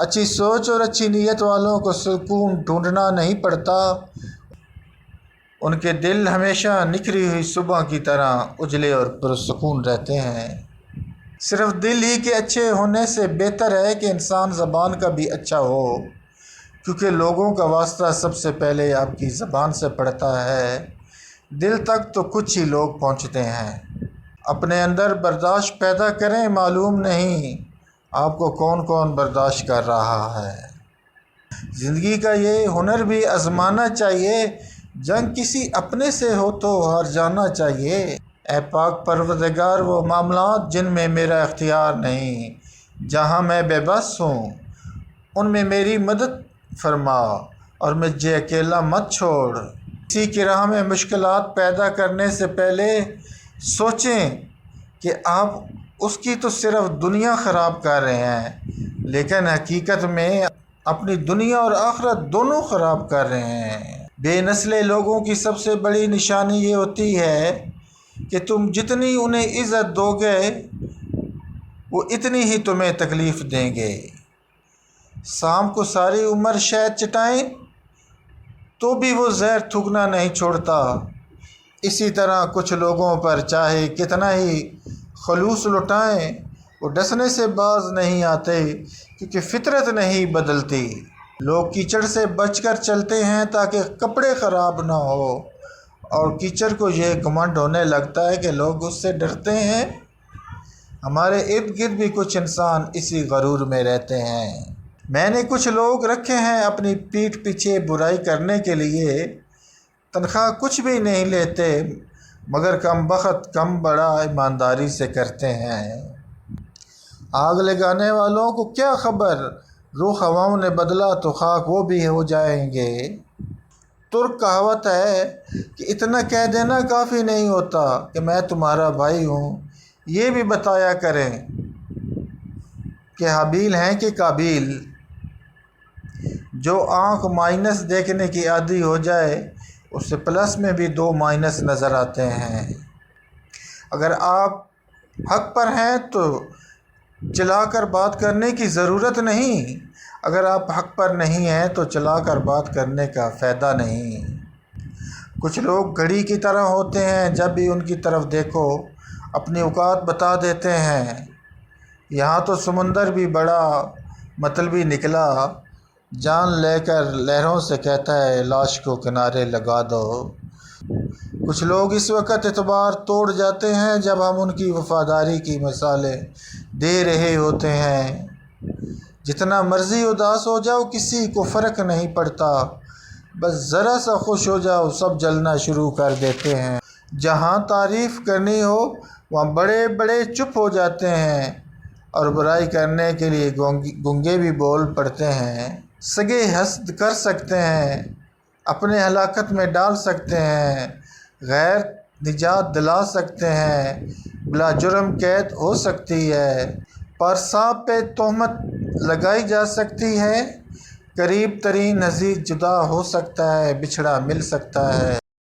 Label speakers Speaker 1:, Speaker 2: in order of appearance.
Speaker 1: اچھی سوچ اور اچھی نیت والوں کو سکون ڈھونڈنا نہیں پڑتا، ان کے دل ہمیشہ نکھری ہوئی صبح کی طرح اجلے اور پرسکون رہتے ہیں۔ صرف دل ہی کے اچھے ہونے سے بہتر ہے کہ انسان زبان کا بھی اچھا ہو، کیونکہ لوگوں کا واسطہ سب سے پہلے آپ کی زبان سے پڑتا ہے۔ دل تک تو کچھ ہی لوگ پہنچتے ہیں۔ اپنے اندر برداشت پیدا کریں، معلوم نہیں آپ کو کون کون برداشت کر رہا ہے۔ زندگی کا یہ ہنر بھی آزمانا چاہیے، جنگ کسی اپنے سے ہو تو ہار جانا چاہیے۔ اے پاک پروردگار، وہ معاملات جن میں میرا اختیار نہیں، جہاں میں بے بس ہوں، ان میں میری مدد فرما اور مجھے اکیلا مت چھوڑ۔ کسی کی راہ میں مشکلات پیدا کرنے سے پہلے سوچیں کہ آپ اس کی تو صرف دنیا خراب کر رہے ہیں، لیکن حقیقت میں اپنی دنیا اور آخرت دونوں خراب کر رہے ہیں۔ بے نسل لوگوں کی سب سے بڑی نشانی یہ ہوتی ہے کہ تم جتنی انہیں عزت دو گے وہ اتنی ہی تمہیں تکلیف دیں گے۔ سانپ کو ساری عمر شہد چٹائیں تو بھی وہ زہر تھوکنا نہیں چھوڑتا، اسی طرح کچھ لوگوں پر چاہے کتنا ہی خلوص لٹائیں وہ ڈسنے سے باز نہیں آتے، کیونکہ فطرت نہیں بدلتی۔ لوگ کیچڑ سے بچ کر چلتے ہیں تاکہ کپڑے خراب نہ ہو، اور کیچڑ کو یہ گھمنڈ ہونے لگتا ہے کہ لوگ اس سے ڈرتے ہیں۔ ہمارے ارد گرد بھی کچھ انسان اسی غرور میں رہتے ہیں۔ میں نے کچھ لوگ رکھے ہیں اپنی پیٹھ پیچھے برائی کرنے کے لیے، تنخواہ کچھ بھی نہیں لیتے مگر کم بخت کم بڑا ایمانداری سے کرتے ہیں۔ آگ لگانے والوں کو کیا خبر، رخ ہواؤں نے بدلا تو خاک وہ بھی ہو جائیں گے۔ ترک کہاوت ہے کہ اتنا کہہ دینا کافی نہیں ہوتا کہ میں تمہارا بھائی ہوں، یہ بھی بتایا کریں کہ حابیل ہیں کہ قابیل۔ جو آنکھ مائنس دیکھنے کی عادی ہو جائے اسے پلس میں بھی 2 مائنس نظر آتے ہیں۔ اگر آپ حق پر ہیں تو چلا کر بات کرنے کی ضرورت نہیں، اگر آپ حق پر نہیں ہیں تو چلا کر بات کرنے کا فائدہ نہیں۔ کچھ لوگ گھڑی کی طرح ہوتے ہیں، جب بھی ان کی طرف دیکھو اپنی اوقات بتا دیتے ہیں۔ یہاں تو سمندر بھی بڑا مطلبی نکلا، جان لے کر لہروں سے کہتا ہے لاش کو کنارے لگا دو۔ کچھ لوگ اس وقت اعتبار توڑ جاتے ہیں جب ہم ان کی وفاداری کی مثالیں دے رہے ہوتے ہیں۔ جتنا مرضی اداس ہو جاؤ کسی کو فرق نہیں پڑتا، بس ذرا سا خوش ہو جاؤ سب جلنا شروع کر دیتے ہیں۔ جہاں تعریف کرنی ہو وہاں بڑے بڑے چپ ہو جاتے ہیں، اور برائی کرنے کے لیے گونگے بھی بول پڑتے ہیں۔ سگے حسد کر سکتے ہیں، اپنے ہلاکت میں ڈال سکتے ہیں، غیر نجات دلا سکتے ہیں، بلا جرم قید ہو سکتی ہے، پر سانپ پہ تہمت لگائی جا سکتی ہے، قریب ترین عزیز جدا ہو سکتا ہے، بچھڑا مل سکتا ہے۔